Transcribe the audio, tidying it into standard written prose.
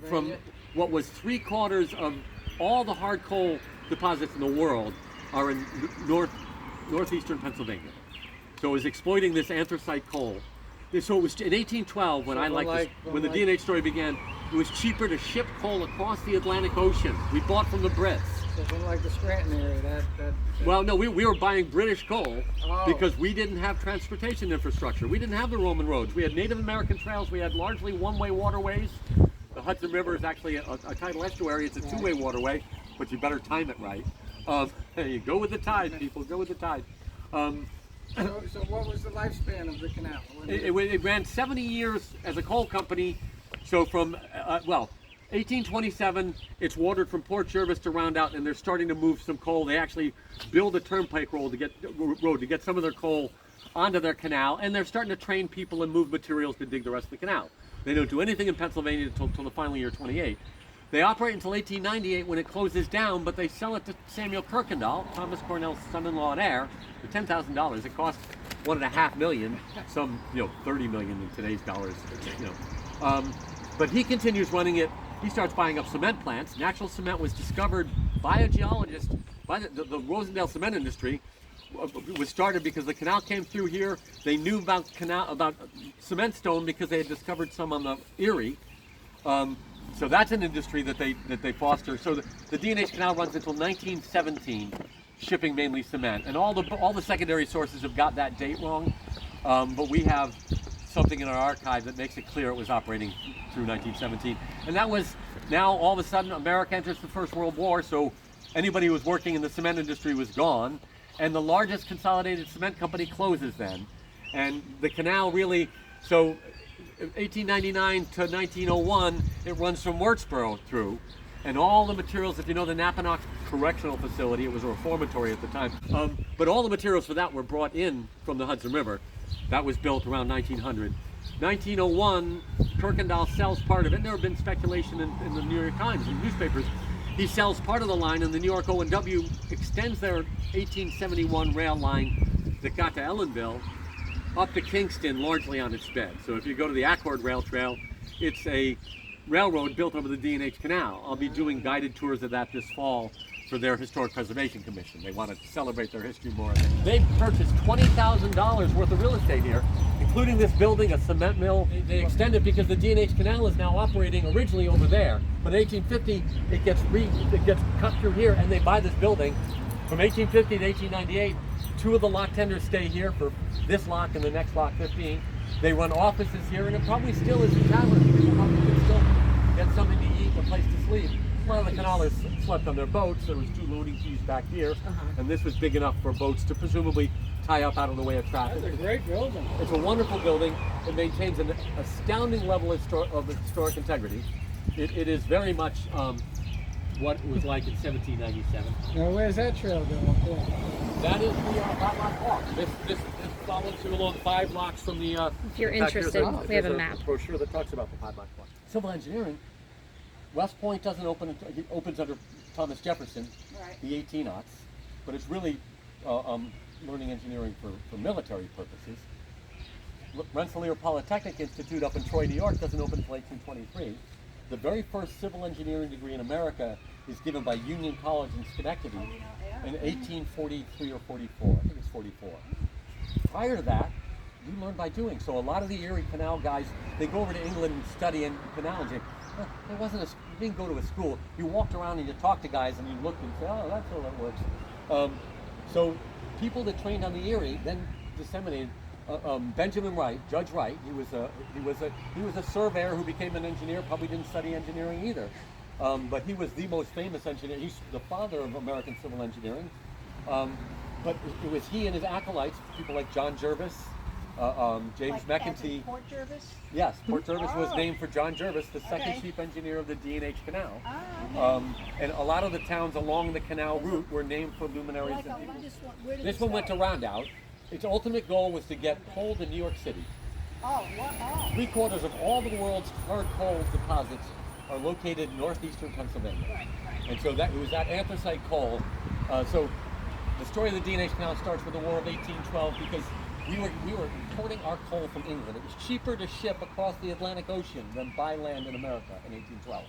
from what was 3/4 of all the hard coal deposits in the world are in northeastern Pennsylvania. So it was exploiting this anthracite coal. So it was in 1812 when when the D&H story began. It was cheaper to ship coal across the Atlantic Ocean. We bought from the Brits. So like the Scranton area, Well, no, we were buying British coal because we didn't have transportation infrastructure. We didn't have the Roman roads. We had Native American trails. We had largely one-way waterways. The Hudson River is actually a tidal estuary. It's a two-way waterway, but you better time it right. Hey, go with the tide, people. Go with the tide. So what was the lifespan of the canal? It ran 70 years as a coal company. So from, 1827, it's watered from Port Jervis to Rondout, and they're starting to move some coal. They actually build a turnpike road to get some of their coal onto their canal, and they're starting to train people and move materials to dig the rest of the canal. They don't do anything in Pennsylvania until the final year 28. They operate until 1898 when it closes down, but they sell it to Samuel Kirkendall, Thomas Cornell's son-in-law and heir, for $10,000. It cost $1.5 million, some 30 million in today's dollars. But he continues running it. He starts buying up cement plants. Natural cement was discovered by a geologist, by the Rosendale cement industry. Was started because the canal came through here. They knew about cement stone because they had discovered some on the Erie. So that's an industry that they foster. So the D&H Canal runs until 1917, shipping mainly cement. And all the secondary sources have got that date wrong, but we have something in our archive that makes it clear it was operating through 1917. And that was, now all of a sudden America enters the First World War, so anybody who was working in the cement industry was gone, and the largest consolidated cement company closes then. And the canal really, so 1899 to 1901, it runs from Wurtsboro through, and all the materials, if you know the Napanox Correctional Facility, it was a reformatory at the time, but all the materials for that were brought in from the Hudson River. That was built around 1900. 1901, Kirkendall sells part of it. There have been speculation in the New York Times and newspapers. He sells part of the line, and the New York O&W extends their 1871 rail line that got to Ellenville up to Kingston, largely on its bed. So if you go to the Accord Rail Trail, it's a railroad built over the D&H Canal. I'll be doing guided tours of that this fall for their Historic Preservation Commission. They want to celebrate their history more. They've purchased $20,000 worth of real estate here, including this building, a cement mill. They extend it because the D&H Canal is now operating originally over there. But in 1850, it gets cut through here, and they buy this building. From 1850 to 1898, two of the lock tenders stay here for this lock and the next lock 15. They run offices here, and it probably still is a tavern. People probably can still get something to eat, a place to sleep. A lot of the canalers slept on their boats. There was 2 loading quays back here, and this was big enough for boats to presumably tie up out of the way of traffic. That's a great building. It's a wonderful building. It maintains an astounding level of historic integrity. It is very much what it was like in 1797. Now, where's that trail going up there? That is the Hot Lock Walk. This follows you along 5 blocks from the... If you're interested, we have a map. Brochure that talks about the Hot Lock Walk. Civil engineering. West Point doesn't open, it opens under Thomas Jefferson, the 18-aughts, but it's really learning engineering for military purposes. Rensselaer Polytechnic Institute up in Troy, New York doesn't open until 1823. The very first civil engineering degree in America is given by Union College in Schenectady in 1843 or 44, I think it's 44. Prior to that, you learn by doing. So a lot of the Erie Canal guys, they go over to England and study in canal engineering. There wasn't you didn't go to a school. You walked around and you talked to guys and you looked and said, oh, that's how that works. So people that trained on the Erie then disseminated. Benjamin Wright, Judge Wright, he was a surveyor who became an engineer. Probably didn't study engineering either, but he was the most famous engineer. He's the father of American civil engineering. But it was he and his acolytes, people like John Jervis, James McEntee. Port Jervis? Yes, Port Jervis was named for John Jervis, the second chief engineer of the D&H Canal. And a lot of the towns along the canal route were named for luminaries and people. This one went to Rondout. Its ultimate goal was to get coal to New York City. Oh, what? Oh. 3/4 of all the world's hard coal deposits are located in northeastern Pennsylvania. Right. And so it was that anthracite coal. So The story of the D&H Canal starts with the War of 1812 because we were importing our coal from England. It was cheaper to ship across the Atlantic Ocean than by land in America in 1812.